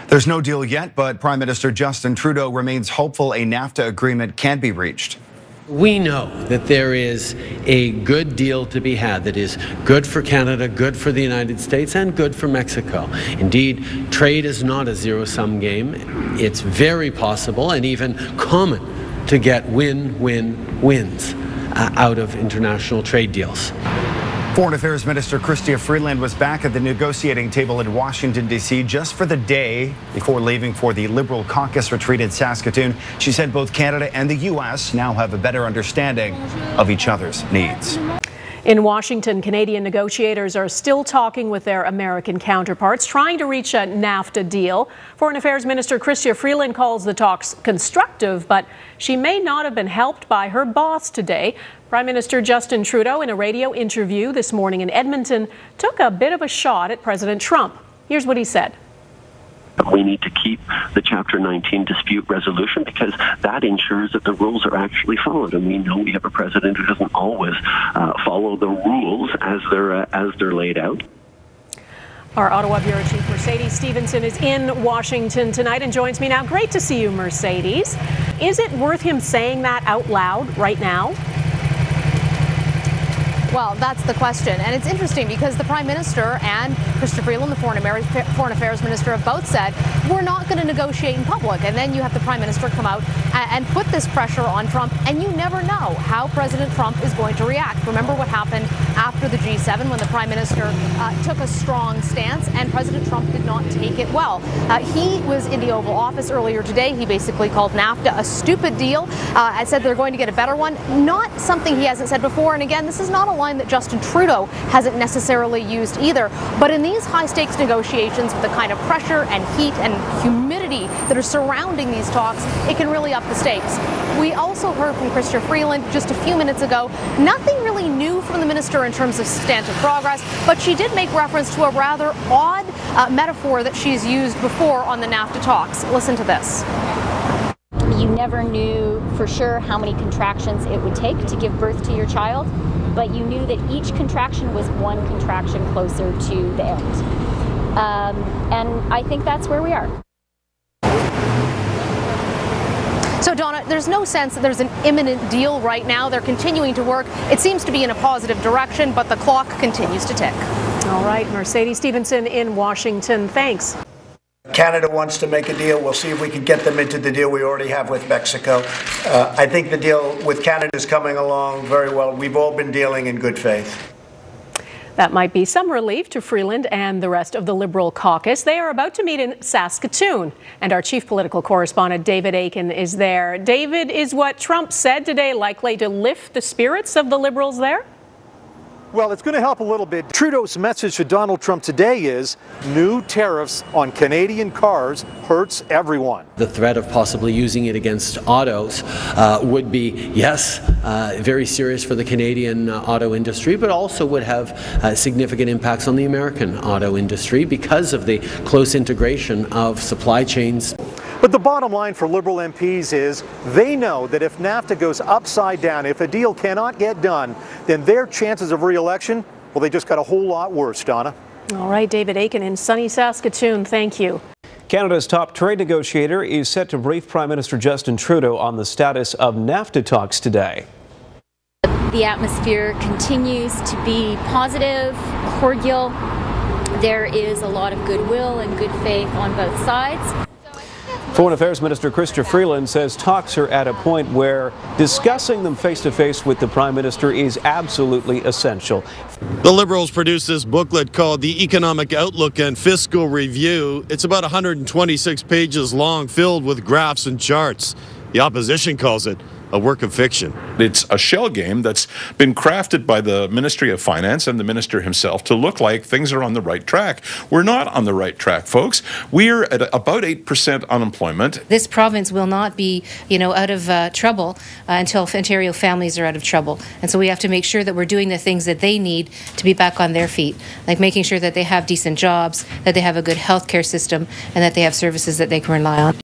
There's no deal yet, but Prime Minister Justin Trudeau remains hopeful a NAFTA agreement can be reached. We know that there is a good deal to be had that is good for Canada, good for the United States, and good for Mexico. Indeed, trade is not a zero-sum game. It's very possible and even common to get win-win-wins out of international trade deals. Foreign Affairs Minister Chrystia Freeland was back at the negotiating table in Washington, D.C. just for the day before leaving for the Liberal caucus retreat in Saskatoon. She said both Canada and the U.S. now have a better understanding of each other's needs. In Washington, Canadian negotiators are still talking with their American counterparts, trying to reach a NAFTA deal. Foreign Affairs Minister Chrystia Freeland calls the talks constructive, but she may not have been helped by her boss today. Prime Minister Justin Trudeau, in a radio interview this morning in Edmonton, took a bit of a shot at President Trump. Here's what he said. We need to keep the Chapter 19 dispute resolution because that ensures that the rules are actually followed. And we know we have a president who doesn't always follow the rules as they're laid out. Our Ottawa Bureau Chief Mercedes Stephenson is in Washington tonight and joins me now. Great to see you, Mercedes. Is it worth him saying that out loud right now? Well, that's the question. And it's interesting because the Prime Minister and Chrystia Freeland, the Foreign Affairs Minister, have both said, we're not going to negotiate in public. And then you have the Prime Minister come out and put this pressure on Trump. And you never know how President Trump is going to react. Remember what happened after the G7 when the Prime Minister took a strong stance and President Trump did not take it well. He was in the Oval Office earlier today. He basically called NAFTA a stupid deal and said they're going to get a better one. Not something he hasn't said before. And again, this is not a line that Justin Trudeau hasn't necessarily used either. But in these high-stakes negotiations with the kind of pressure and heat and humidity that are surrounding these talks, it can really up the stakes. We also heard from Chrystia Freeland just a few minutes ago. Nothing really new from the minister in terms of substantive progress, but she did make reference to a rather odd metaphor that she's used before on the NAFTA talks. Listen to this. You never knew for sure how many contractions it would take to give birth to your child, but you knew that each contraction was one contraction closer to the end. And I think that's where we are. So, Donna, there's no sense that there's an imminent deal right now. They're continuing to work. It seems to be in a positive direction, but the clock continues to tick. All right, Mercedes Stephenson in Washington. Thanks. Canada wants to make a deal. We'll see if we can get them into the deal we already have with Mexico. I think the deal with Canada is coming along very well. We've all been dealing in good faith. That might be some relief to Freeland and the rest of the Liberal caucus. They are about to meet in Saskatoon, and our chief political correspondent David Akin is there. David, is what Trump said today likely to lift the spirits of the Liberals there? Well, it's going to help a little bit. Trudeau's message to Donald Trump today is new tariffs on Canadian cars hurts everyone. The threat of possibly using it against autos would be, yes, very serious for the Canadian auto industry, but also would have significant impacts on the American auto industry because of the close integration of supply chains. But the bottom line for Liberal MPs is they know that if NAFTA goes upside down, if a deal cannot get done, then their chances of re-election, well, they just got a whole lot worse, Donna. All right, David Akin in sunny Saskatoon, thank you. Canada's top trade negotiator is set to brief Prime Minister Justin Trudeau on the status of NAFTA talks today. The atmosphere continues to be positive, cordial. There is a lot of goodwill and good faith on both sides. Foreign Affairs Minister Chrystia Freeland says talks are at a point where discussing them face-to-face with the Prime Minister is absolutely essential. The Liberals produced this booklet called The Economic Outlook and Fiscal Review. It's about 126 pages long, filled with graphs and charts. The opposition calls it a work of fiction. It's a shell game that's been crafted by the Ministry of Finance and the minister himself to look like things are on the right track. We're not on the right track, folks. We're at about 8% unemployment. This province will not be, out of trouble until Ontario families are out of trouble. And so we have to make sure that we're doing the things that they need to be back on their feet, like making sure that they have decent jobs, that they have a good healthcare system, and that they have services that they can rely on.